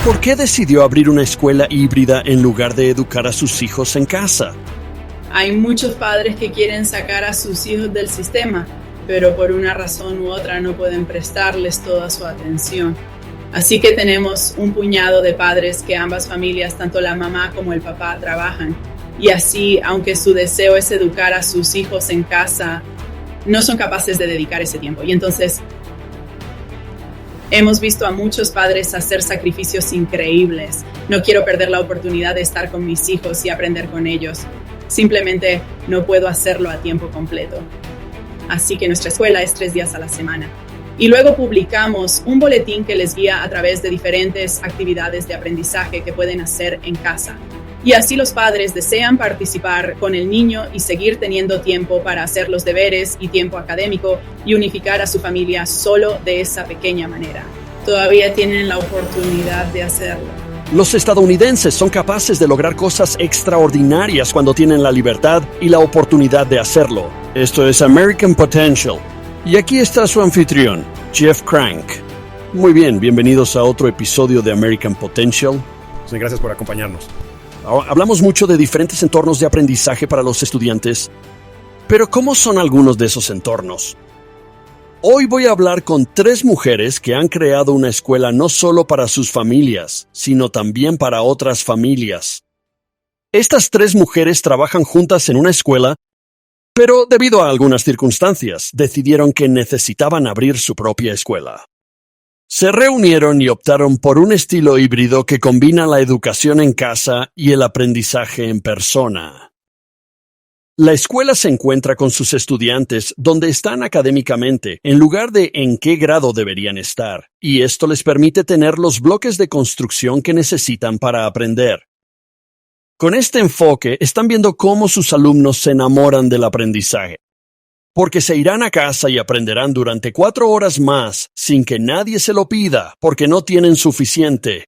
¿Por qué decidió abrir una escuela híbrida en lugar de educar a sus hijos en casa? Hay muchos padres que quieren sacar a sus hijos del sistema, pero por una razón u otra no pueden prestarles toda su atención. Así que tenemos un puñado de padres que ambas familias, tanto la mamá como el papá, trabajan. Y así, aunque su deseo es educar a sus hijos en casa, no son capaces de dedicar ese tiempo. Y entonces hemos visto a muchos padres hacer sacrificios increíbles. No quiero perder la oportunidad de estar con mis hijos y aprender con ellos. Simplemente no puedo hacerlo a tiempo completo. Así que nuestra escuela es 3 días a la semana. Y luego publicamos un boletín que les guía a través de diferentes actividades de aprendizaje que pueden hacer en casa. Y así los padres desean participar con el niño y seguir teniendo tiempo para hacer los deberes y tiempo académico y unificar a su familia solo de esa pequeña manera. Todavía tienen la oportunidad de hacerlo. Los estadounidenses son capaces de lograr cosas extraordinarias cuando tienen la libertad y la oportunidad de hacerlo. Esto es American Potential. Y aquí está su anfitrión, Jeff Crank. Muy bien, bienvenidos a otro episodio de American Potential. Sí, gracias por acompañarnos. Hablamos mucho de diferentes entornos de aprendizaje para los estudiantes, pero ¿cómo son algunos de esos entornos? Hoy voy a hablar con 3 mujeres que han creado una escuela no solo para sus familias, sino también para otras familias. Estas 3 mujeres trabajan juntas en una escuela, pero debido a algunas circunstancias, decidieron que necesitaban abrir su propia escuela. Se reunieron y optaron por un estilo híbrido que combina la educación en casa y el aprendizaje en persona. La escuela se encuentra con sus estudiantes donde están académicamente, en lugar de en qué grado deberían estar, y esto les permite tener los bloques de construcción que necesitan para aprender. Con este enfoque, están viendo cómo sus alumnos se enamoran del aprendizaje, porque se irán a casa y aprenderán durante 4 horas más sin que nadie se lo pida, porque no tienen suficiente.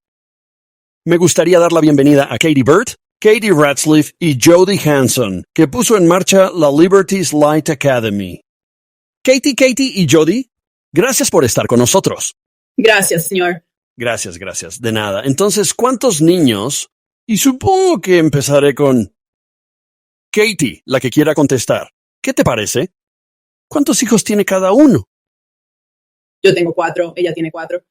Me gustaría dar la bienvenida a Katie Burt, Katie Ratzliff y Jody Hanson, que puso en marcha la Liberty's Light Academy. Katie y Jody, gracias por estar con nosotros. Gracias, señor. Gracias, de nada. Entonces, ¿cuántos niños? Y supongo que empezaré con Katie, la que quiera contestar. ¿Qué te parece? ¿Cuántos hijos tiene cada uno? Yo tengo 4, ella tiene 4.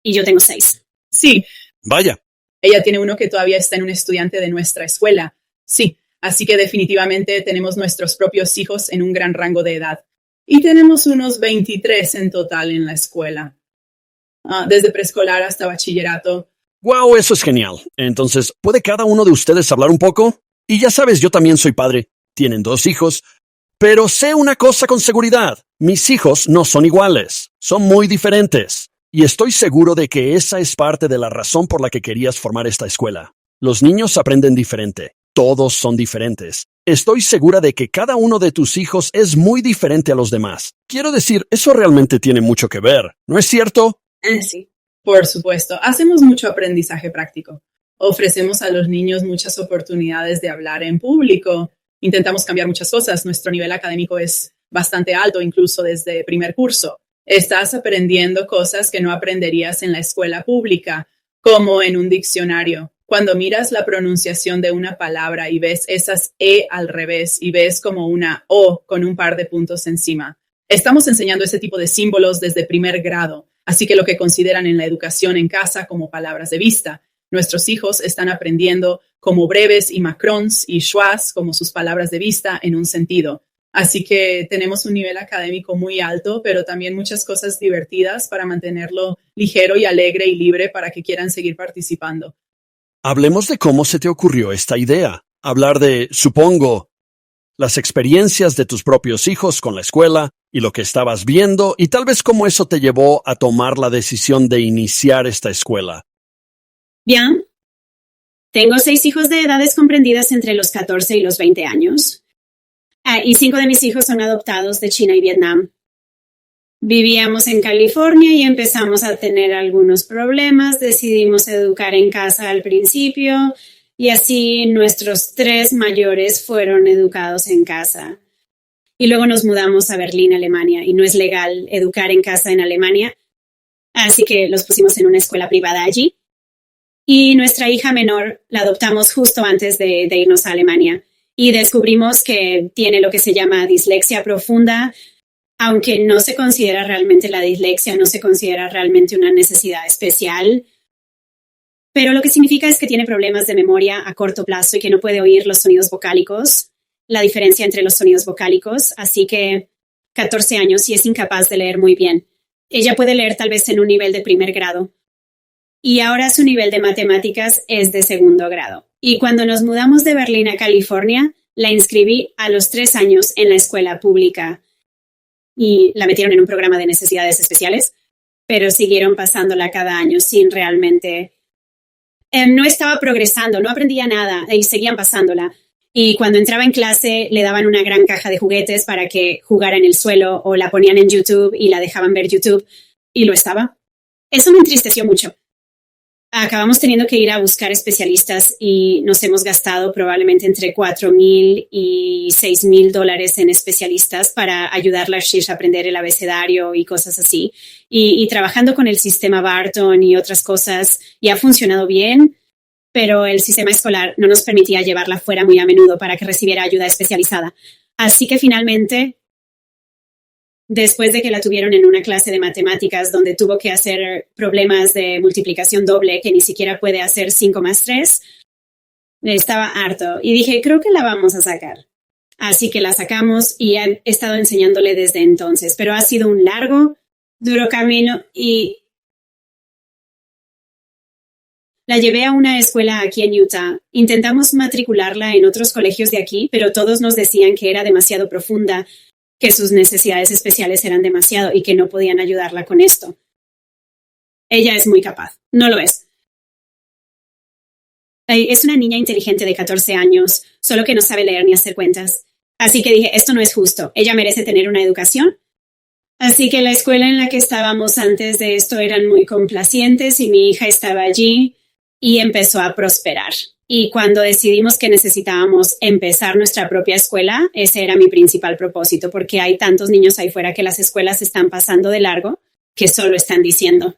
Y yo tengo 6. Sí. Vaya. Ella tiene uno que todavía está en un estudiante de nuestra escuela. Sí, así que definitivamente tenemos nuestros propios hijos en un gran rango de edad. Y tenemos unos 23 en total en la escuela. Desde preescolar hasta bachillerato. ¡Wow! Eso es genial. Entonces, ¿puede cada uno de ustedes hablar un poco? Y ya sabes, yo también soy padre. Tienen 2 hijos. Pero sé una cosa con seguridad. Mis hijos no son iguales. Son muy diferentes. Y estoy seguro de que esa es parte de la razón por la que querías formar esta escuela. Los niños aprenden diferente. Todos son diferentes. Estoy segura de que cada uno de tus hijos es muy diferente a los demás. Quiero decir, eso realmente tiene mucho que ver, ¿no es cierto? Sí. Por supuesto. Hacemos mucho aprendizaje práctico. Ofrecemos a los niños muchas oportunidades de hablar en público. Intentamos cambiar muchas cosas. Nuestro nivel académico es bastante alto, incluso desde primer curso. Estás aprendiendo cosas que no aprenderías en la escuela pública, como en un diccionario. Cuando miras la pronunciación de una palabra y ves esas E al revés y ves como una O con un par de puntos encima. Estamos enseñando ese tipo de símbolos desde primer grado, así que lo que consideran en la educación en casa como palabras de vista. Nuestros hijos están aprendiendo como breves y macrons y schwas como sus palabras de vista en un sentido. Así que tenemos un nivel académico muy alto, pero también muchas cosas divertidas para mantenerlo ligero y alegre y libre para que quieran seguir participando. Hablemos de cómo se te ocurrió esta idea. Hablar de, supongo, las experiencias de tus propios hijos con la escuela y lo que estabas viendo y tal vez cómo eso te llevó a tomar la decisión de iniciar esta escuela. Bien. Tengo 6 hijos de edades comprendidas entre los 14 y los 20 años. Y 5 de mis hijos son adoptados de China y Vietnam. Vivíamos en California y empezamos a tener algunos problemas. Decidimos educar en casa al principio y así nuestros 3 mayores fueron educados en casa. Y luego nos mudamos a Berlín, Alemania, y no es legal educar en casa en Alemania. Así que los pusimos en una escuela privada allí. Y nuestra hija menor la adoptamos justo antes de irnos a Alemania. Y descubrimos que tiene lo que se llama dislexia profunda, aunque no se considera realmente la dislexia, no se considera realmente una necesidad especial. Pero lo que significa es que tiene problemas de memoria a corto plazo y que no puede oír los sonidos vocálicos, la diferencia entre los sonidos vocálicos. Así que 14 años y es incapaz de leer muy bien. Ella puede leer tal vez en un nivel de primer grado. Y ahora su nivel de matemáticas es de segundo grado. Y cuando nos mudamos de Berlín a California, la inscribí a los 3 años en la escuela pública y la metieron en un programa de necesidades especiales, pero siguieron pasándola cada año sin realmente... no estaba progresando, no aprendía nada y seguían pasándola. Y cuando entraba en clase le daban una gran caja de juguetes para que jugara en el suelo o la ponían en YouTube y la dejaban ver YouTube y lo estaba. Eso me entristeció mucho. Acabamos teniendo que ir a buscar especialistas y nos hemos gastado probablemente entre $4,000 y $6,000 en especialistas para ayudarla a aprender el abecedario y cosas así. Y trabajando con el sistema Barton y otras cosas, y ha funcionado bien, pero el sistema escolar no nos permitía llevarla fuera muy a menudo para que recibiera ayuda especializada. Así que finalmente, después de que la tuvieron en una clase de matemáticas donde tuvo que hacer problemas de multiplicación doble que ni siquiera puede hacer 5 más 3, estaba harto y dije, creo que la vamos a sacar. Así que la sacamos y he estado enseñándole desde entonces, pero ha sido un largo, duro camino y la llevé a una escuela aquí en Utah. Intentamos matricularla en otros colegios de aquí, pero todos nos decían que era demasiado profunda, que sus necesidades especiales eran demasiado y que no podían ayudarla con esto. Ella es muy capaz. No lo es. Es una niña inteligente de 14 años, solo que no sabe leer ni hacer cuentas. Así que dije, esto no es justo. Ella merece tener una educación. Así que la escuela en la que estábamos antes de esto eran muy complacientes y mi hija estaba allí y empezó a prosperar. Y cuando decidimos que necesitábamos empezar nuestra propia escuela, ese era mi principal propósito, porque hay tantos niños ahí fuera que las escuelas están pasando de largo, que solo están diciendo,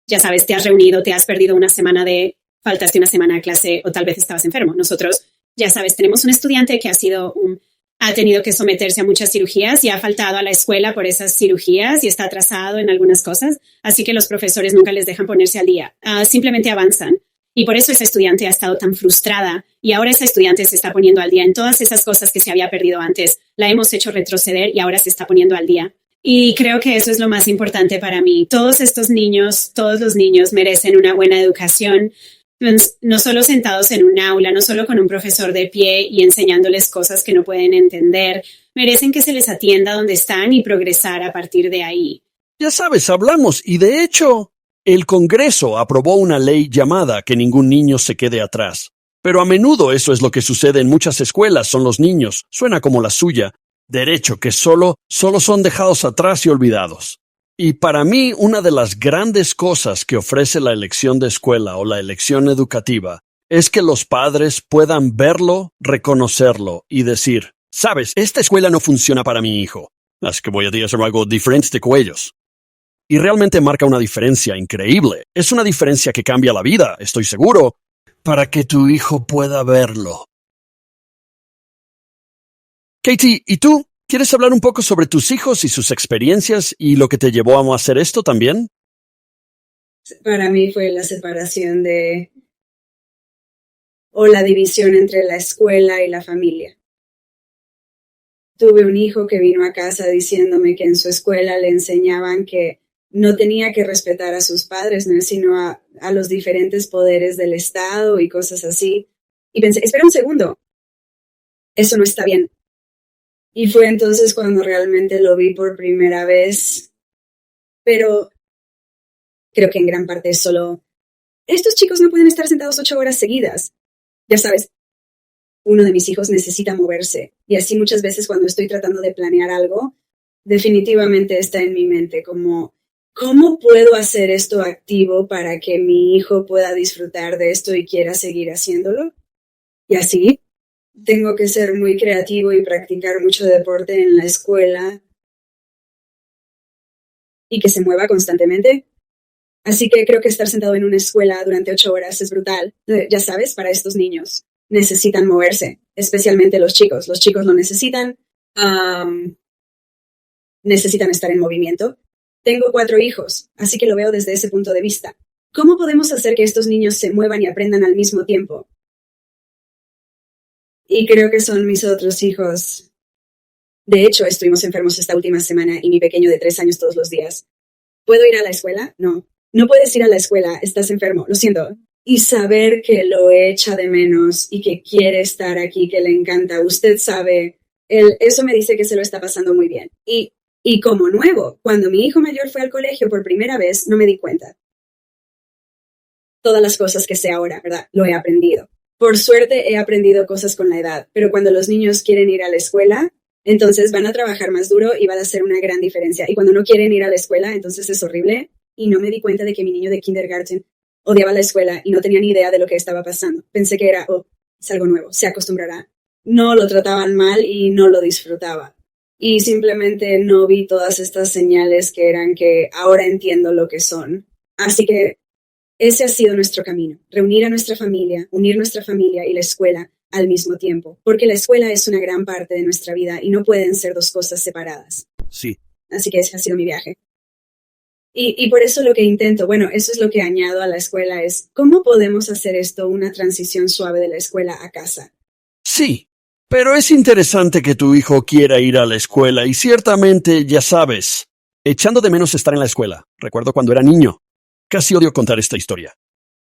ya sabes, te has reunido, te has perdido una semana faltaste una semana a clase o tal vez estabas enfermo. Nosotros, ya sabes, tenemos un estudiante que ha tenido que someterse a muchas cirugías y ha faltado a la escuela por esas cirugías y está atrasado en algunas cosas. Así que los profesores nunca les dejan ponerse al día. Simplemente avanzan. Y por eso esa estudiante ha estado tan frustrada. Y ahora esa estudiante se está poniendo al día en todas esas cosas que se había perdido antes. La hemos hecho retroceder y ahora se está poniendo al día. Y creo que eso es lo más importante para mí. Todos los niños merecen una buena educación. No solo sentados en un aula, no solo con un profesor de pie y enseñándoles cosas que no pueden entender. Merecen que se les atienda donde están y progresar a partir de ahí. Ya sabes, hablamos y de hecho, el Congreso aprobó una ley llamada Que ningún niño se quede atrás. Pero a menudo eso es lo que sucede en muchas escuelas, son los niños, suena como la suya, derecho que solo son dejados atrás y olvidados. Y para mí, una de las grandes cosas que ofrece la elección de escuela o la elección educativa es que los padres puedan verlo, reconocerlo y decir, sabes, esta escuela no funciona para mi hijo, así que voy a hacer algo diferente con ellos. Y realmente marca una diferencia increíble. Es una diferencia que cambia la vida, estoy seguro, para que tu hijo pueda verlo. Katie, ¿y tú? ¿Quieres hablar un poco sobre tus hijos y sus experiencias y lo que te llevó a hacer esto también? Para mí fue la separación o la división entre la escuela y la familia. Tuve un hijo que vino a casa diciéndome que en su escuela le enseñaban que no tenía que respetar a sus padres, sino a los diferentes poderes del Estado y cosas así. Y pensé, espera un segundo, eso no está bien. Y fue entonces cuando realmente lo vi por primera vez. Pero creo que en gran parte es solo, estos chicos no pueden estar sentados 8 horas seguidas. Ya sabes, uno de mis hijos necesita moverse. Y así muchas veces cuando estoy tratando de planear algo, definitivamente está en mi mente como, ¿cómo puedo hacer esto activo para que mi hijo pueda disfrutar de esto y quiera seguir haciéndolo? Y así tengo que ser muy creativo y practicar mucho deporte en la escuela y que se mueva constantemente. Así que creo que estar sentado en una escuela durante 8 horas es brutal. Ya sabes, para estos niños necesitan moverse, especialmente los chicos. Los chicos lo necesitan. Necesitan estar en movimiento. Tengo 4 hijos, así que lo veo desde ese punto de vista. ¿Cómo podemos hacer que estos niños se muevan y aprendan al mismo tiempo? Y creo que son mis otros hijos. De hecho, estuvimos enfermos esta última semana y mi pequeño de 3 años todos los días. ¿Puedo ir a la escuela? No. No puedes ir a la escuela, estás enfermo, lo siento. Y saber que lo echa de menos y que quiere estar aquí, que le encanta. Usted sabe, eso me dice que se lo está pasando muy bien. Y como nuevo, cuando mi hijo mayor fue al colegio por primera vez, no me di cuenta. Todas las cosas que sé ahora, ¿verdad? Lo he aprendido. Por suerte he aprendido cosas con la edad, pero cuando los niños quieren ir a la escuela, entonces van a trabajar más duro y va a hacer una gran diferencia. Y cuando no quieren ir a la escuela, entonces es horrible. Y no me di cuenta de que mi niño de kindergarten odiaba la escuela y no tenía ni idea de lo que estaba pasando. Pensé que era, es algo nuevo, se acostumbrará. No lo trataban mal y no lo disfrutaba. Y simplemente no vi todas estas señales que eran que ahora entiendo lo que son. Así que ese ha sido nuestro camino, reunir a nuestra familia, unir nuestra familia y la escuela al mismo tiempo, porque la escuela es una gran parte de nuestra vida y no pueden ser 2 cosas separadas. Sí. Así que ese ha sido mi viaje. Y por eso lo que intento, eso es lo que añado a la escuela, es ¿cómo podemos hacer esto una transición suave de la escuela a casa? Sí, pero es interesante que tu hijo quiera ir a la escuela y ciertamente, ya sabes, echando de menos estar en la escuela. Recuerdo cuando era niño. Casi odio contar esta historia.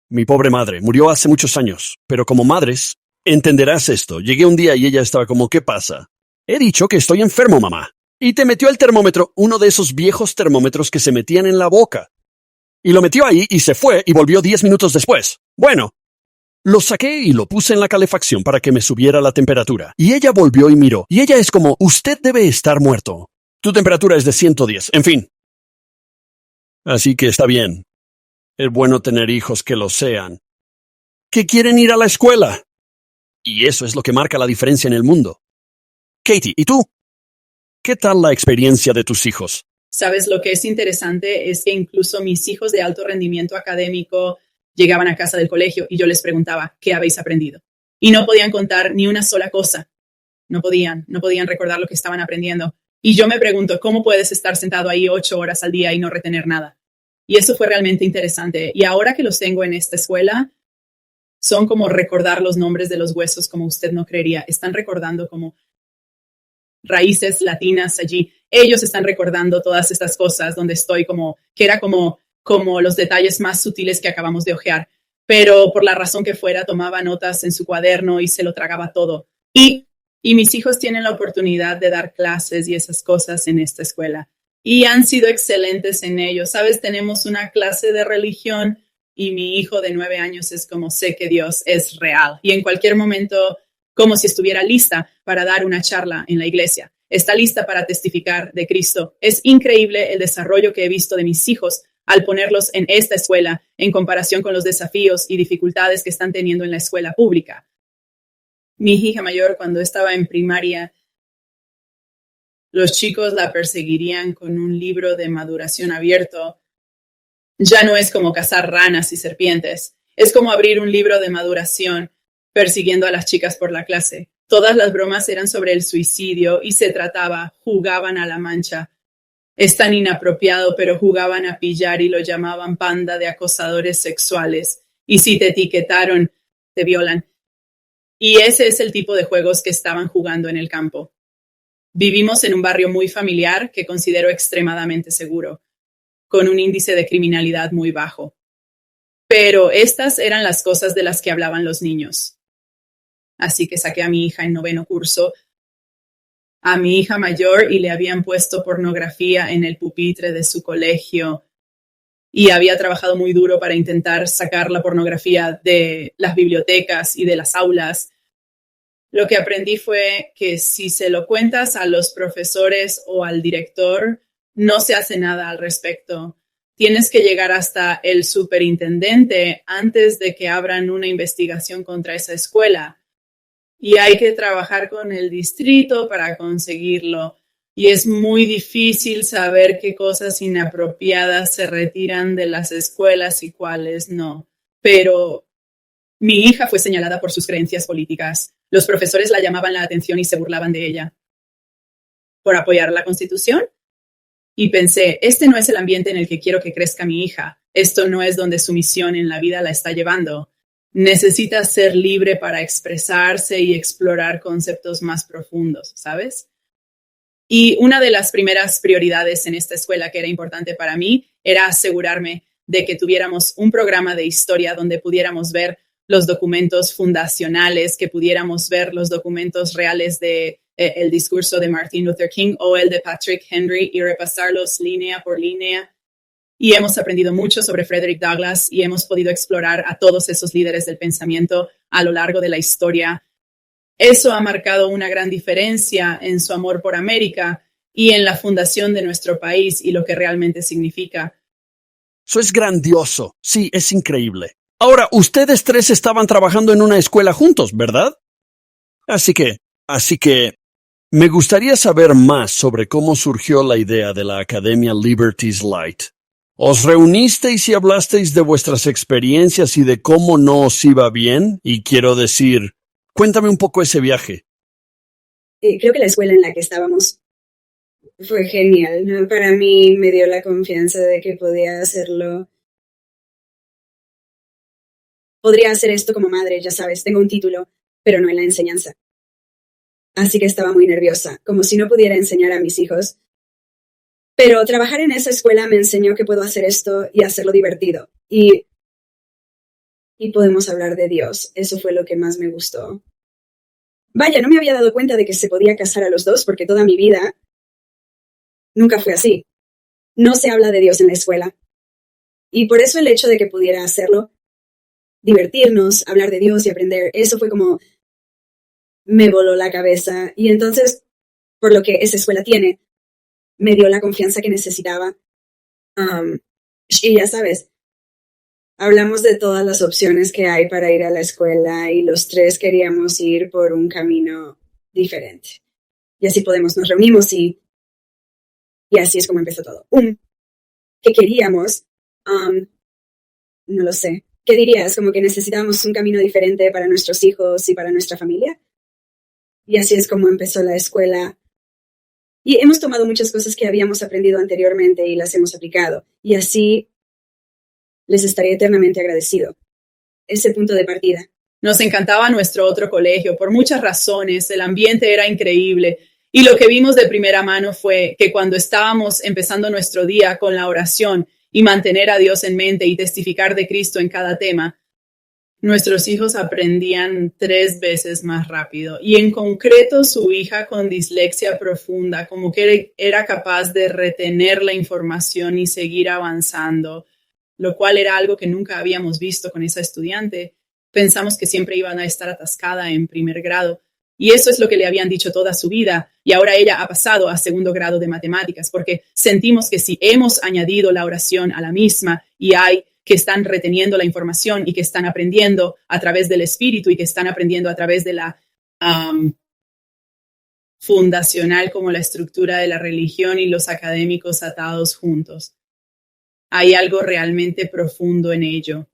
Mi pobre madre murió hace muchos años, pero como madres, entenderás esto. Llegué un día y ella estaba como, ¿qué pasa? He dicho que estoy enfermo, mamá. Y te metió el termómetro, uno de esos viejos termómetros que se metían en la boca. Y lo metió ahí y se fue y volvió 10 minutos después. Bueno, lo saqué y lo puse en la calefacción para que me subiera la temperatura. Y ella volvió y miró. Y ella es como, usted debe estar muerto. Tu temperatura es de 110, en fin. Así que está bien. Es bueno tener hijos que lo sean. Que quieren ir a la escuela. Y eso es lo que marca la diferencia en el mundo. Katie, ¿y tú? ¿Qué tal la experiencia de tus hijos? Sabes, lo que es interesante es que incluso mis hijos de alto rendimiento académico llegaban a casa del colegio y yo les preguntaba, ¿qué habéis aprendido? Y no podían contar ni una sola cosa. No podían recordar lo que estaban aprendiendo. Y yo me pregunto, ¿cómo puedes estar sentado ahí 8 horas al día y no retener nada? Y eso fue realmente interesante. Y ahora que los tengo en esta escuela, son como recordar los nombres de los huesos como usted no creería. Están recordando como raíces latinas allí. Ellos están recordando todas estas cosas donde estoy que era como los detalles más sutiles que acabamos de ojear. Pero por la razón que fuera, tomaba notas en su cuaderno y se lo tragaba todo. Y mis hijos tienen la oportunidad de dar clases y esas cosas en esta escuela. Y han sido excelentes en ello. Sabes, tenemos una clase de religión y mi hijo de 9 años es como, sé que Dios es real. Y en cualquier momento, como si estuviera lista para dar una charla en la iglesia. Está lista para testificar de Cristo. Es increíble el desarrollo que he visto de mis hijos al ponerlos en esta escuela en comparación con los desafíos y dificultades que están teniendo en la escuela pública. Mi hija mayor, cuando estaba en primaria, los chicos la perseguirían con un libro de maduración abierto. Ya no es como cazar ranas y serpientes. Es como abrir un libro de maduración persiguiendo a las chicas por la clase. Todas las bromas eran sobre el suicidio y jugaban a la mancha. Es tan inapropiado, pero jugaban a pillar y lo llamaban panda de acosadores sexuales. Y si te etiquetaron, te violan. Y ese es el tipo de juegos que estaban jugando en el campo. Vivimos en un barrio muy familiar que considero extremadamente seguro, con un índice de criminalidad muy bajo. Pero estas eran las cosas de las que hablaban los niños. Así que saqué a mi hija en 9º curso, a mi hija mayor, y le habían puesto pornografía en el pupitre de su colegio. Y había trabajado muy duro para intentar sacar la pornografía de las bibliotecas y de las aulas. Lo que aprendí fue que si se lo cuentas a los profesores o al director, no se hace nada al respecto. Tienes que llegar hasta el superintendente antes de que abran una investigación contra esa escuela. Y hay que trabajar con el distrito para conseguirlo. y es muy difícil saber qué cosas inapropiadas se retiran de las escuelas y cuáles no. Pero mi hija fue señalada por sus creencias políticas. Los profesores la llamaban la atención y se burlaban de ella por apoyar la Constitución. Y pensé, este no es el ambiente en el que quiero que crezca mi hija. Esto no es donde su misión en la vida la está llevando. Necesita ser libre para expresarse y explorar conceptos más profundos, ¿sabes? Y una de las primeras prioridades en esta escuela que era importante para mí era asegurarme de que tuviéramos un programa de historia donde pudiéramos ver los documentos fundacionales, que pudiéramos ver los documentos reales de el discurso de Martin Luther King o el de Patrick Henry y repasarlos línea por línea. Y hemos aprendido mucho sobre Frederick Douglass y hemos podido explorar a todos esos líderes del pensamiento a lo largo de la historia. Eso ha marcado una gran diferencia en su amor por América y en la fundación de nuestro país y lo que realmente significa. Eso es grandioso. Sí, es increíble. Ahora, ustedes tres estaban trabajando en una escuela juntos, ¿verdad? Así que, me gustaría saber más sobre cómo surgió la idea de la Academia Liberty's Light. ¿Os reunisteis y hablasteis de vuestras experiencias y de cómo no os iba bien? Y quiero decir, cuéntame un poco ese viaje. Creo que la escuela en la que estábamos fue genial, ¿no? Para mí me dio la confianza de que podía hacerlo. Podría hacer esto como madre, ya sabes, tengo un título, pero no en la enseñanza. Así que estaba muy nerviosa, como si no pudiera enseñar a mis hijos. Pero trabajar en esa escuela me enseñó que puedo hacer esto y hacerlo divertido. Y podemos hablar de Dios. Eso fue lo que más me gustó. Vaya, no me había dado cuenta de que se podía casar a los dos porque toda mi vida nunca fue así. No se habla de Dios en la escuela. Y por eso el hecho de que pudiera hacerlo, divertirnos, hablar de Dios y aprender, eso fue como me voló la cabeza. Y entonces, por lo que esa escuela tiene, me dio la confianza que necesitaba. Y ya sabes, hablamos de todas las opciones que hay para ir a la escuela y los tres queríamos ir por un camino diferente. Y así nos reunimos y así es como empezó todo. ¿Qué queríamos? No lo sé. ¿Qué dirías? Como que necesitábamos un camino diferente para nuestros hijos y para nuestra familia. Y así es como empezó la escuela. Y hemos tomado muchas cosas que habíamos aprendido anteriormente y las hemos aplicado. Y así les estaré eternamente agradecido. Ese punto de partida. Nos encantaba nuestro otro colegio por muchas razones. El ambiente era increíble. Y lo que vimos de primera mano fue que cuando estábamos empezando nuestro día con la oración y mantener a Dios en mente y testificar de Cristo en cada tema, nuestros hijos aprendían 3 veces más rápido. Y en concreto, su hija con dislexia profunda, como que era capaz de retener la información y seguir avanzando, lo cual era algo que nunca habíamos visto con esa estudiante. Pensamos que siempre iban a estar atascada en primer grado. Y eso es lo que le habían dicho toda su vida. Y ahora ella ha pasado a 2º grado de matemáticas, porque sentimos que si hemos añadido la oración a la misma y hay que están reteniendo la información y que están aprendiendo a través del espíritu y que están aprendiendo a través de la fundacional, como la estructura de la religión y los académicos atados juntos. Hay algo realmente profundo en ello.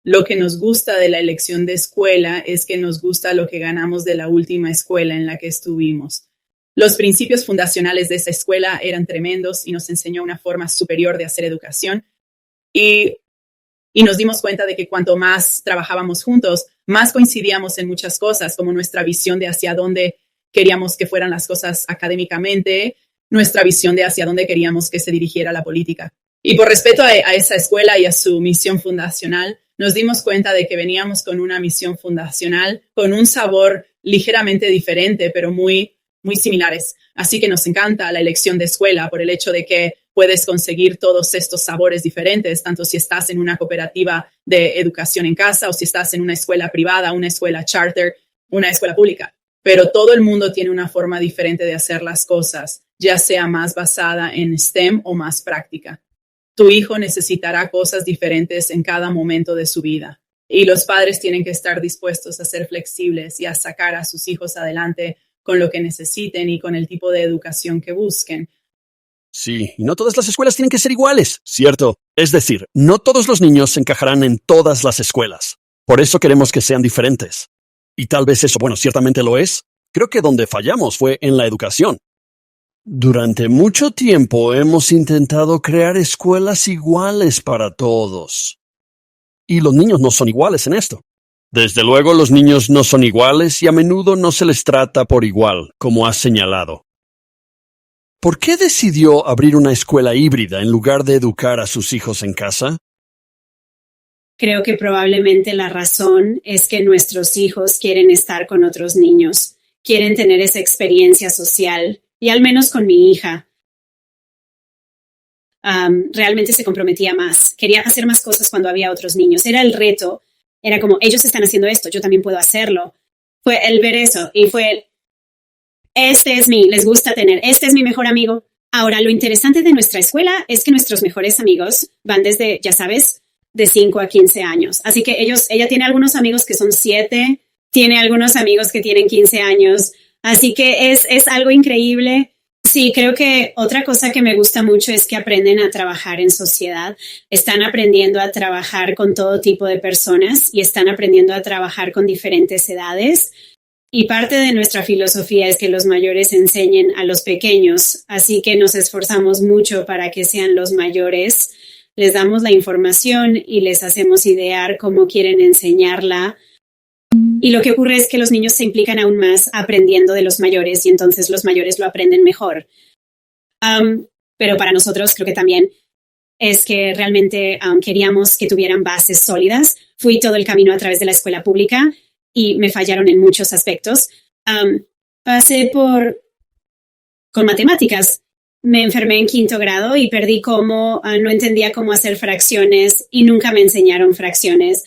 Lo que nos gusta de la elección de escuela es que nos gusta lo que ganamos de la última escuela en la que estuvimos. Los principios fundacionales de esa escuela eran tremendos y nos enseñó una forma superior de hacer educación. Y nos dimos cuenta de que cuanto más trabajábamos juntos, más coincidíamos en muchas cosas, como nuestra visión de hacia dónde queríamos que fueran las cosas académicamente, nuestra visión de hacia dónde queríamos que se dirigiera la política. Y por respeto a esa escuela y a su misión fundacional, nos dimos cuenta de que veníamos con una misión fundacional, con un sabor ligeramente diferente, pero muy, muy similares. Así que nos encanta la elección de escuela por el hecho de que puedes conseguir todos estos sabores diferentes, tanto si estás en una cooperativa de educación en casa o si estás en una escuela privada, una escuela charter, una escuela pública. Pero todo el mundo tiene una forma diferente de hacer las cosas, ya sea más basada en STEM o más práctica. Tu hijo necesitará cosas diferentes en cada momento de su vida. Y los padres tienen que estar dispuestos a ser flexibles y a sacar a sus hijos adelante con lo que necesiten y con el tipo de educación que busquen. Sí, y no todas las escuelas tienen que ser iguales, ¿cierto? Es decir, no todos los niños encajarán en todas las escuelas. Por eso queremos que sean diferentes. Y tal vez eso, bueno, ciertamente lo es. Creo que donde fallamos fue en la educación. Durante mucho tiempo hemos intentado crear escuelas iguales para todos. Y los niños no son iguales en esto. Desde luego los niños no son iguales y a menudo no se les trata por igual, como has señalado. ¿Por qué decidió abrir una escuela híbrida en lugar de educar a sus hijos en casa? Creo que probablemente la razón es que nuestros hijos quieren estar con otros niños, quieren tener esa experiencia social, y al menos con mi hija. Realmente se comprometía más, quería hacer más cosas cuando había otros niños. Era el reto, era como, ellos están haciendo esto, yo también puedo hacerlo. Fue el ver eso y fue les gusta tener, este es mi mejor amigo. Ahora, lo interesante de nuestra escuela es que nuestros mejores amigos van desde, ya sabes, de 5 a 15 años. Así que ella tiene algunos amigos que son 7, tiene algunos amigos que tienen 15 años. Así que es algo increíble. Sí, creo que otra cosa que me gusta mucho es que aprenden a trabajar en sociedad. Están aprendiendo a trabajar con todo tipo de personas y están aprendiendo a trabajar con diferentes edades. Y parte de nuestra filosofía es que los mayores enseñen a los pequeños, así que nos esforzamos mucho para que sean los mayores. Les damos la información y les hacemos idear cómo quieren enseñarla. Y lo que ocurre es que los niños se implican aún más aprendiendo de los mayores y entonces los mayores lo aprenden mejor. Pero para nosotros creo que también es que realmente queríamos que tuvieran bases sólidas. Fui todo el camino a través de la escuela pública y me fallaron en muchos aspectos. Pasé con matemáticas. Me enfermé en 5º grado y perdí no entendía cómo hacer fracciones y nunca me enseñaron fracciones.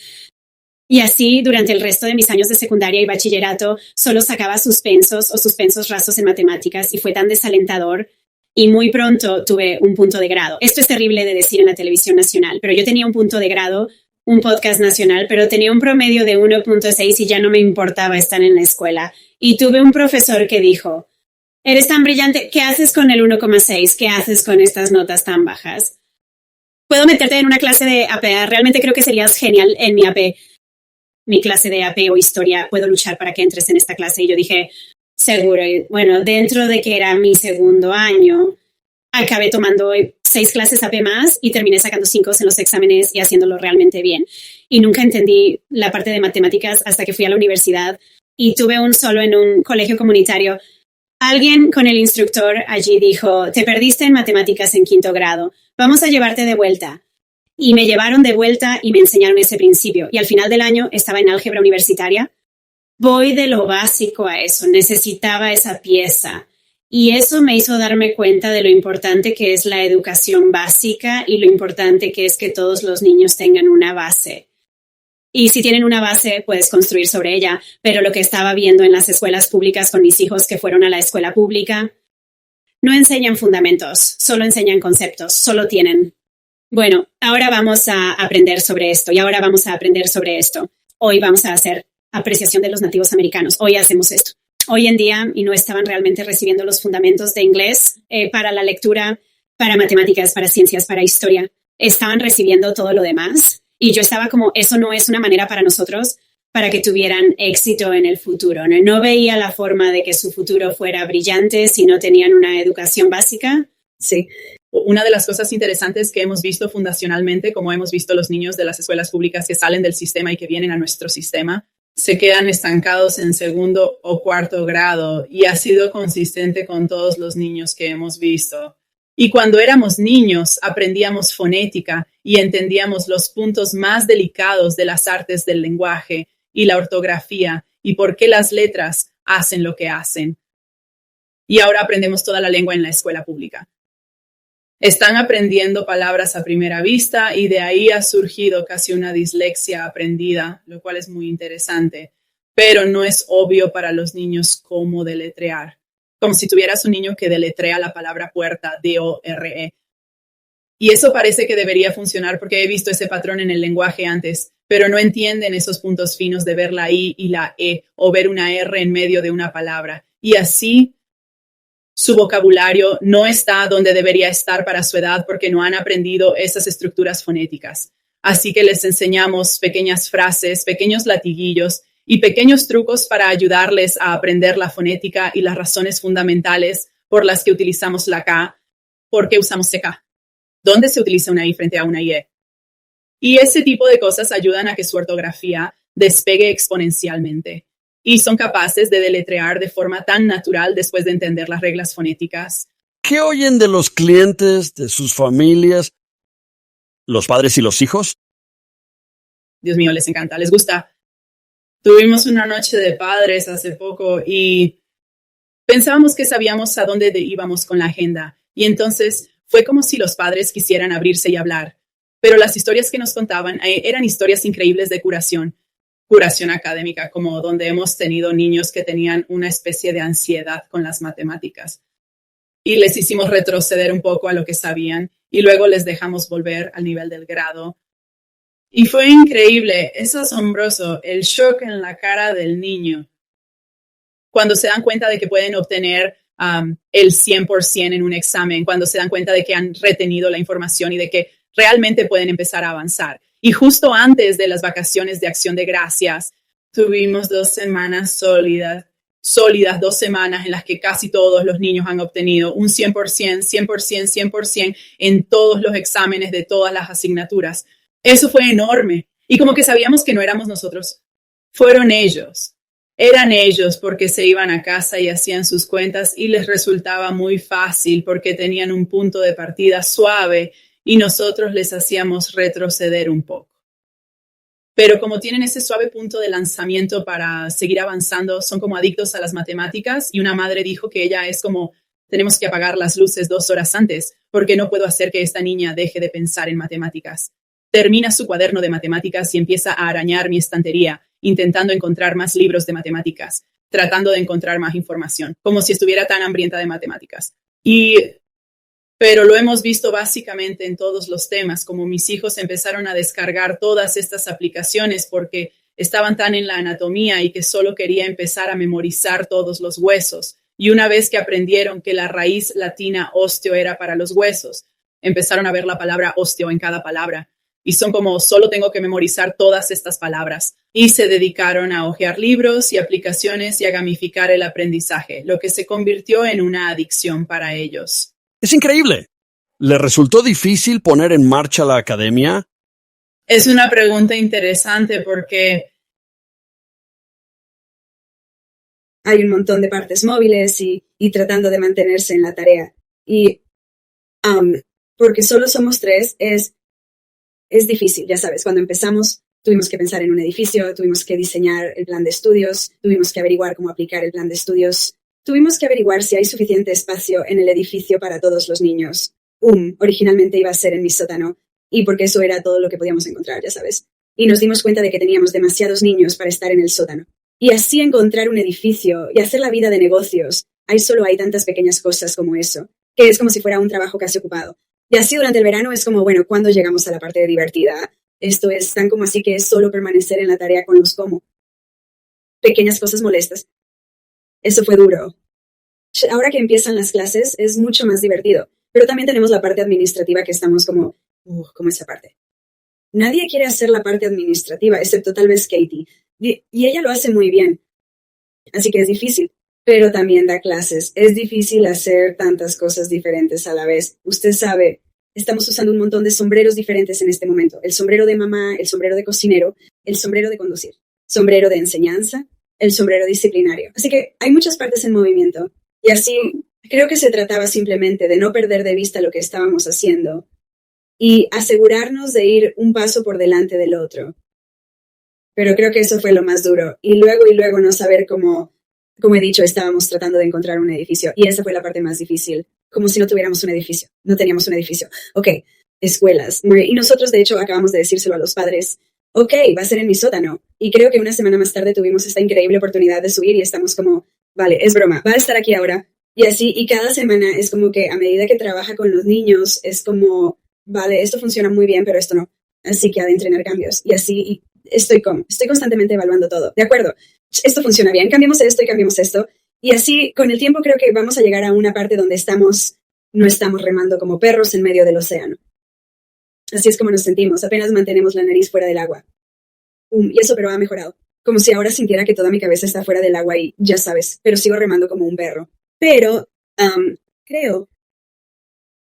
Y así, durante el resto de mis años de secundaria y bachillerato, solo sacaba suspensos o suspensos rasos en matemáticas y fue tan desalentador. Y muy pronto tuve un punto de grado. Esto es terrible de decir en la televisión nacional, pero yo tenía un punto de grado, un podcast nacional, pero tenía un promedio de 1.6 y ya no me importaba estar en la escuela. Y tuve un profesor que dijo, eres tan brillante, ¿qué haces con el 1.6? ¿Qué haces con estas notas tan bajas? Puedo meterte en una clase de AP. Realmente creo que serías genial en mi AP. Mi clase de AP o historia, puedo luchar para que entres en esta clase. Y yo dije, seguro. Y bueno, dentro de que era mi segundo año, acabé tomando 6 clases AP más y terminé sacando 5 en los exámenes y haciéndolo realmente bien. Y nunca entendí la parte de matemáticas hasta que fui a la universidad y tuve un solo en un colegio comunitario. Alguien con el instructor allí dijo, te perdiste en matemáticas en 5º grado, vamos a llevarte de vuelta. Y me llevaron de vuelta y me enseñaron ese principio. Y al final del año estaba en álgebra universitaria. Voy de lo básico a eso. Necesitaba esa pieza. Y eso me hizo darme cuenta de lo importante que es la educación básica y lo importante que es que todos los niños tengan una base. Y si tienen una base, puedes construir sobre ella. Pero lo que estaba viendo en las escuelas públicas con mis hijos que fueron a la escuela pública, no enseñan fundamentos, solo enseñan conceptos, solo tienen. Bueno, ahora vamos a aprender sobre esto y ahora vamos a aprender sobre esto. Hoy vamos a hacer apreciación de los nativos americanos. Hoy hacemos esto. Hoy en día, y no estaban realmente recibiendo los fundamentos de inglés para la lectura, para matemáticas, para ciencias, para historia. Estaban recibiendo todo lo demás. Y yo estaba como, eso no es una manera para nosotros para que tuvieran éxito en el futuro. No veía la forma de que su futuro fuera brillante si no tenían una educación básica. Sí. Una de las cosas interesantes que hemos visto fundacionalmente, como hemos visto los niños de las escuelas públicas que salen del sistema y que vienen a nuestro sistema, se quedan estancados en 2º o 4º grado y ha sido consistente con todos los niños que hemos visto. Y cuando éramos niños aprendíamos fonética y entendíamos los puntos más delicados de las artes del lenguaje y la ortografía y por qué las letras hacen lo que hacen. Y ahora aprendemos toda la lengua en la escuela pública. Están aprendiendo palabras a primera vista y de ahí ha surgido casi una dislexia aprendida, lo cual es muy interesante, pero no es obvio para los niños cómo deletrear. Como si tuvieras un niño que deletrea la palabra puerta, D-O-R-E. Y eso parece que debería funcionar porque he visto ese patrón en el lenguaje antes, pero no entienden esos puntos finos de ver la I y la E o ver una R en medio de una palabra. y así su vocabulario no está donde debería estar para su edad porque no han aprendido esas estructuras fonéticas. Así que les enseñamos pequeñas frases, pequeños latiguillos y pequeños trucos para ayudarles a aprender la fonética y las razones fundamentales por las que utilizamos la K, por qué usamos CK, dónde se utiliza una I frente a una IE. Y ese tipo de cosas ayudan a que su ortografía despegue exponencialmente y son capaces de deletrear de forma tan natural después de entender las reglas fonéticas. ¿Qué oyen de los clientes, de sus familias, los padres y los hijos? Dios mío, les encanta, les gusta. Tuvimos una noche de padres hace poco y pensábamos que sabíamos a dónde íbamos con la agenda. Y entonces fue como si los padres quisieran abrirse y hablar. Pero las historias que nos contaban eran historias increíbles de curación académica, como donde hemos tenido niños que tenían una especie de ansiedad con las matemáticas. Y les hicimos retroceder un poco a lo que sabían y luego les dejamos volver al nivel del grado. Y fue increíble, es asombroso el shock en la cara del niño cuando se dan cuenta de que pueden obtener el 100% en un examen, cuando se dan cuenta de que han retenido la información y de que realmente pueden empezar a avanzar. Y justo antes de las vacaciones de Acción de Gracias, tuvimos 2 semanas sólidas, 2 semanas en las que casi todos los niños han obtenido un 100% en todos los exámenes de todas las asignaturas. Eso fue enorme. Y como que sabíamos que no éramos nosotros, fueron ellos. Eran ellos porque se iban a casa y hacían sus cuentas y les resultaba muy fácil porque tenían un punto de partida suave y nosotros les hacíamos retroceder un poco. Pero como tienen ese suave punto de lanzamiento para seguir avanzando, son como adictos a las matemáticas y una madre dijo que ella es como, tenemos que apagar las luces 2 horas antes porque no puedo hacer que esta niña deje de pensar en matemáticas. Termina su cuaderno de matemáticas y empieza a arañar mi estantería, intentando encontrar más libros de matemáticas, tratando de encontrar más información, como si estuviera tan hambrienta de matemáticas. Pero lo hemos visto básicamente en todos los temas, como mis hijos empezaron a descargar todas estas aplicaciones porque estaban tan en la anatomía y que solo quería empezar a memorizar todos los huesos. Y una vez que aprendieron que la raíz latina osteo era para los huesos, empezaron a ver la palabra osteo en cada palabra. Y son como, solo tengo que memorizar todas estas palabras. Y se dedicaron a hojear libros y aplicaciones y a gamificar el aprendizaje, lo que se convirtió en una adicción para ellos. Es increíble. ¿Le resultó difícil poner en marcha la academia? Es una pregunta interesante porque hay un montón de partes móviles y tratando de mantenerse en la tarea. Y porque solo somos 3, es difícil, ya sabes. Cuando empezamos tuvimos que pensar en un edificio, tuvimos que diseñar el plan de estudios, tuvimos que averiguar cómo aplicar el plan de estudios. Tuvimos que averiguar si hay suficiente espacio en el edificio para todos los niños. Originalmente iba a ser en mi sótano, y porque eso era todo lo que podíamos encontrar, ya sabes. Y nos dimos cuenta de que teníamos demasiados niños para estar en el sótano. Y así encontrar un edificio y hacer la vida de negocios. Solo hay tantas pequeñas cosas como eso, que es como si fuera un trabajo casi ocupado. Y así durante el verano es como, bueno, ¿cuándo llegamos a la parte divertida? Esto es tan como así que es solo permanecer en la tarea con los cómo. Pequeñas cosas molestas. Eso fue duro. Ahora que empiezan las clases es mucho más divertido, pero también tenemos la parte administrativa que estamos como esa parte. Nadie quiere hacer la parte administrativa, excepto tal vez Katie, y ella lo hace muy bien, así que es difícil, pero también da clases. Es difícil hacer tantas cosas diferentes a la vez. Usted sabe, estamos usando un montón de sombreros diferentes en este momento. El sombrero de mamá, el sombrero de cocinero, el sombrero de conducir, sombrero de enseñanza, el sombrero disciplinario. Así que hay muchas partes en movimiento. Y así creo que se trataba simplemente de no perder de vista lo que estábamos haciendo y asegurarnos de ir un paso por delante del otro. Pero creo que eso fue lo más duro. Y luego no saber cómo, como he dicho, estábamos tratando de encontrar un edificio. Y esa fue la parte más difícil. Como si no tuviéramos un edificio. No teníamos un edificio. Ok, escuelas. Y nosotros, de hecho, acabamos de decírselo a los padres. Ok, va a ser en mi sótano. Y creo que una semana más tarde tuvimos esta increíble oportunidad de subir y estamos como, vale, es broma, va a estar aquí ahora. Y así, y cada semana es como que a medida que trabaja con los niños, es vale, esto funciona muy bien, pero esto no. Así que ha de entrenar cambios. Y así, y estoy constantemente evaluando todo. De acuerdo, esto funciona bien, cambiamos esto y cambiamos esto. Y así, con el tiempo, creo que vamos a llegar a una parte donde no estamos remando como perros en medio del océano. Así es como nos sentimos, apenas mantenemos la nariz fuera del agua. Y eso, pero ha mejorado. Como si ahora sintiera que toda mi cabeza está fuera del agua y ya sabes, pero sigo remando como un perro. Pero, creo,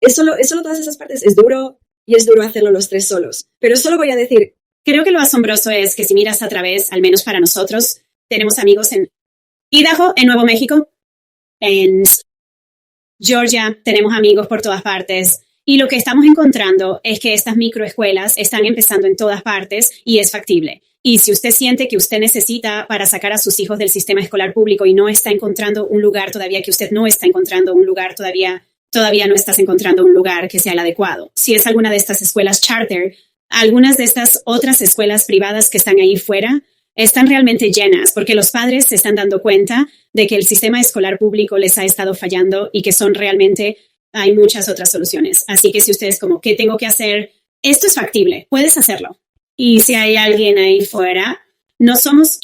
es solo todas esas partes. Es duro y es duro hacerlo los tres solos. Pero solo voy a decir, Creo que lo asombroso es que si miras a través, al menos para nosotros, tenemos amigos en Idaho, en Nuevo México, en Georgia, tenemos amigos por todas partes. Y lo que estamos encontrando es que estas microescuelas están empezando en todas partes y es factible. Y si usted siente que usted necesita para sacar a sus hijos del sistema escolar público y no está encontrando un lugar todavía, que usted no está encontrando un lugar todavía no estás encontrando un lugar que sea el adecuado. Si es alguna de estas escuelas charter, algunas de estas otras escuelas privadas que están ahí fuera están realmente llenas porque los padres se están dando cuenta de que el sistema escolar público les ha estado fallando y que hay muchas otras soluciones. Así que si ustedes como, ¿qué tengo que hacer? Esto es factible, puedes hacerlo. Y si hay alguien ahí fuera, no somos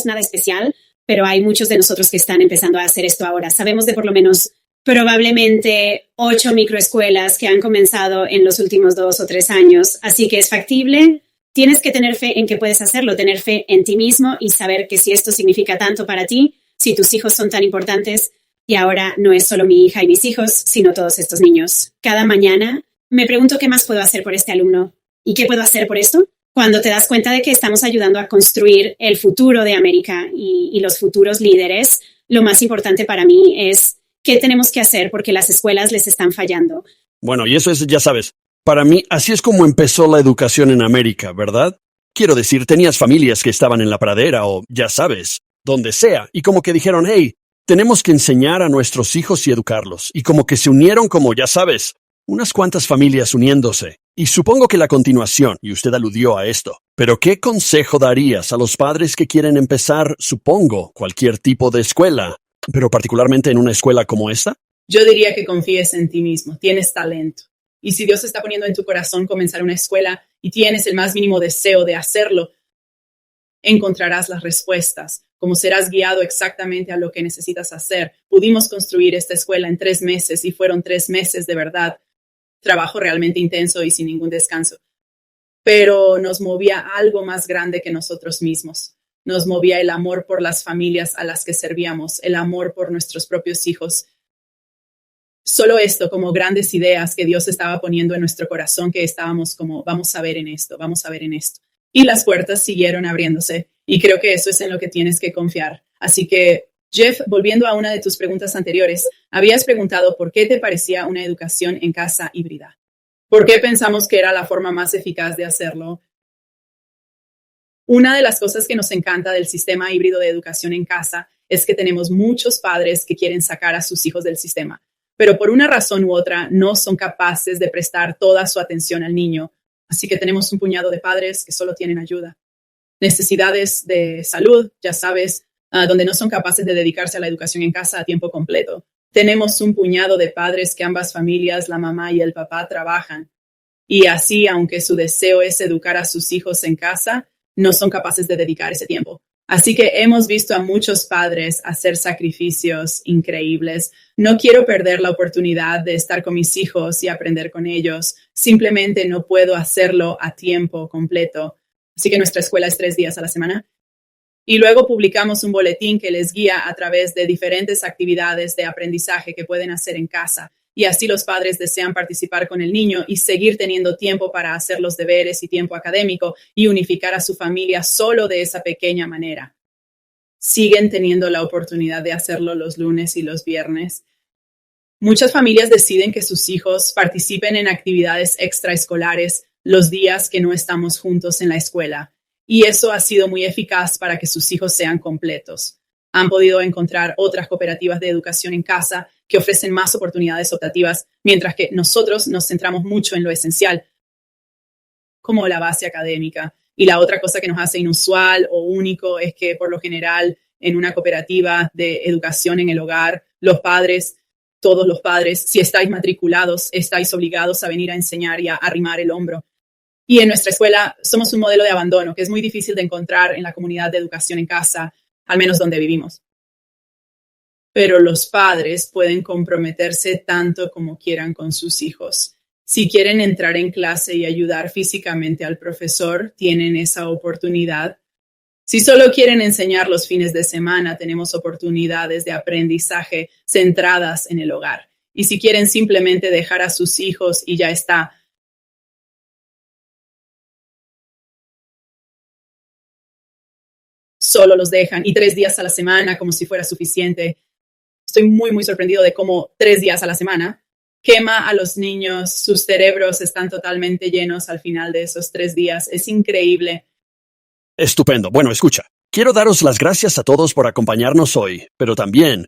nada especial, pero hay muchos de nosotros que están empezando a hacer esto ahora. Sabemos de por lo menos probablemente 8 microescuelas que han comenzado en los últimos 2 o 3 años. Así que es factible. Tienes que tener fe en que puedes hacerlo, tener fe en ti mismo y saber que si esto significa tanto para ti, si tus hijos son tan importantes, y ahora no es solo mi hija y mis hijos, sino todos estos niños. Cada mañana me pregunto qué más puedo hacer por este alumno y qué puedo hacer por esto. Cuando te das cuenta de que estamos ayudando a construir el futuro de América y los futuros líderes, lo más importante para mí es qué tenemos que hacer porque las escuelas les están fallando. Bueno, y eso es, ya sabes, para mí así es como empezó la educación en América, ¿verdad? Quiero decir, tenías familias que estaban en la pradera o, ya sabes, donde sea, y como que dijeron, hey, tenemos que enseñar a nuestros hijos y educarlos, y como que se unieron como, ya sabes, unas cuantas familias uniéndose. Y supongo que la continuación, y usted aludió a esto, pero ¿qué consejo darías a los padres que quieren empezar, supongo, cualquier tipo de escuela, pero particularmente en una escuela como esta? Yo diría que confíes en ti mismo, tienes talento. Y si Dios está poniendo en tu corazón comenzar una escuela y tienes el más mínimo deseo de hacerlo, encontrarás las respuestas, como serás guiado exactamente a lo que necesitas hacer. Pudimos construir esta escuela en 3 meses y fueron 3 meses de verdad. Trabajo realmente intenso y sin ningún descanso. Pero nos movía algo más grande que nosotros mismos. Nos movía el amor por las familias a las que servíamos, el amor por nuestros propios hijos. Solo esto, como grandes ideas que Dios estaba poniendo en nuestro corazón, que estábamos como, vamos a ver en esto, vamos a ver en esto. Y las puertas siguieron abriéndose. Y creo que eso es en lo que tienes que confiar. Así que, Jeff, volviendo a una de tus preguntas anteriores, habías preguntado por qué te parecía una educación en casa híbrida. ¿Por qué pensamos que era la forma más eficaz de hacerlo? Una de las cosas que nos encanta del sistema híbrido de educación en casa es que tenemos muchos padres que quieren sacar a sus hijos del sistema, pero por una razón u otra no son capaces de prestar toda su atención al niño. Así que tenemos un puñado de padres que solo tienen ayuda. Necesidades de salud, ya sabes, donde no son capaces de dedicarse a la educación en casa a tiempo completo. Tenemos un puñado de padres que ambas familias, la mamá y el papá, trabajan. Y así, aunque su deseo es educar a sus hijos en casa, no son capaces de dedicar ese tiempo. Así que hemos visto a muchos padres hacer sacrificios increíbles. No quiero perder la oportunidad de estar con mis hijos y aprender con ellos. Simplemente no puedo hacerlo a tiempo completo. Así que nuestra escuela es 3 días a la semana. Y luego publicamos un boletín que les guía a través de diferentes actividades de aprendizaje que pueden hacer en casa. Y así los padres desean participar con el niño y seguir teniendo tiempo para hacer los deberes y tiempo académico y unificar a su familia solo de esa pequeña manera. Siguen teniendo la oportunidad de hacerlo los lunes y los viernes. Muchas familias deciden que sus hijos participen en actividades extraescolares los días que no estamos juntos en la escuela. Y eso ha sido muy eficaz para que sus hijos sean completos. Han podido encontrar otras cooperativas de educación en casa que ofrecen más oportunidades optativas, mientras que nosotros nos centramos mucho en lo esencial, como la base académica. Y la otra cosa que nos hace inusual o único es que, por lo general, en una cooperativa de educación en el hogar, los padres, todos los padres, si estáis matriculados, estáis obligados a venir a enseñar y a arrimar el hombro. Y en nuestra escuela somos un modelo de abandono que es muy difícil de encontrar en la comunidad de educación en casa, al menos donde vivimos. pero los padres pueden comprometerse tanto como quieran con sus hijos. Si quieren entrar en clase y ayudar físicamente al profesor, tienen esa oportunidad. Si solo quieren enseñar los fines de semana, tenemos oportunidades de aprendizaje centradas en el hogar. Y si quieren simplemente dejar a sus hijos y ya está, solo los dejan y 3 días a la semana como si fuera suficiente. Estoy muy sorprendido de cómo 3 días a la semana quema a los niños. Sus cerebros están totalmente llenos al final de esos 3 días. Es increíble. Estupendo. Bueno, escucha. Quiero daros las gracias a todos por acompañarnos hoy, pero también,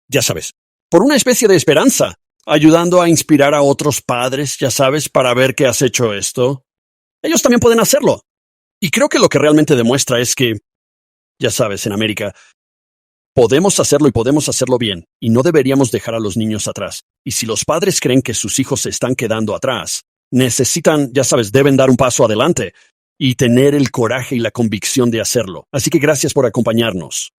ya sabes, por una especie de esperanza, ayudando a inspirar a otros padres, ya sabes, para ver que has hecho esto. Ellos también pueden hacerlo. Y creo que lo que realmente demuestra es que, ya sabes, en América, podemos hacerlo y podemos hacerlo bien, y no deberíamos dejar a los niños atrás. Y si los padres creen que sus hijos se están quedando atrás, necesitan, ya sabes, deben dar un paso adelante y tener el coraje y la convicción de hacerlo. Así que gracias por acompañarnos.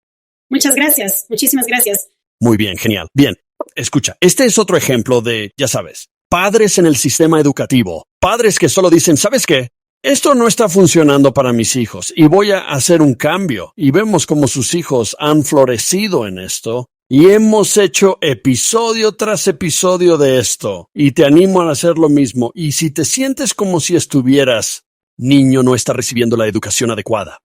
Muchas gracias. Muchísimas gracias. Muy bien, genial. Bien, escucha, este es otro ejemplo de, ya sabes, padres en el sistema educativo. Padres que solo dicen, ¿sabes qué? Esto no está funcionando para mis hijos y voy a hacer un cambio. Y vemos cómo sus hijos han florecido en esto. Y hemos hecho episodio tras episodio de esto. Y te animo a hacer lo mismo. Y si te sientes como si estuvieras, niño no está recibiendo la educación adecuada.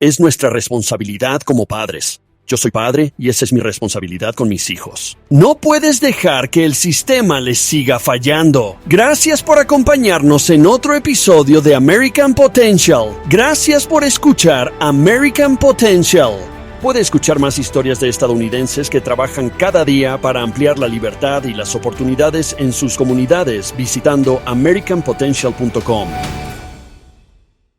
Es nuestra responsabilidad como padres. Yo soy padre y esa es mi responsabilidad con mis hijos. No puedes dejar que el sistema les siga fallando. Gracias por acompañarnos en otro episodio de American Potential. Gracias por escuchar American Potential. Puede escuchar más historias de estadounidenses que trabajan cada día para ampliar la libertad y las oportunidades en sus comunidades visitando americanpotential.com.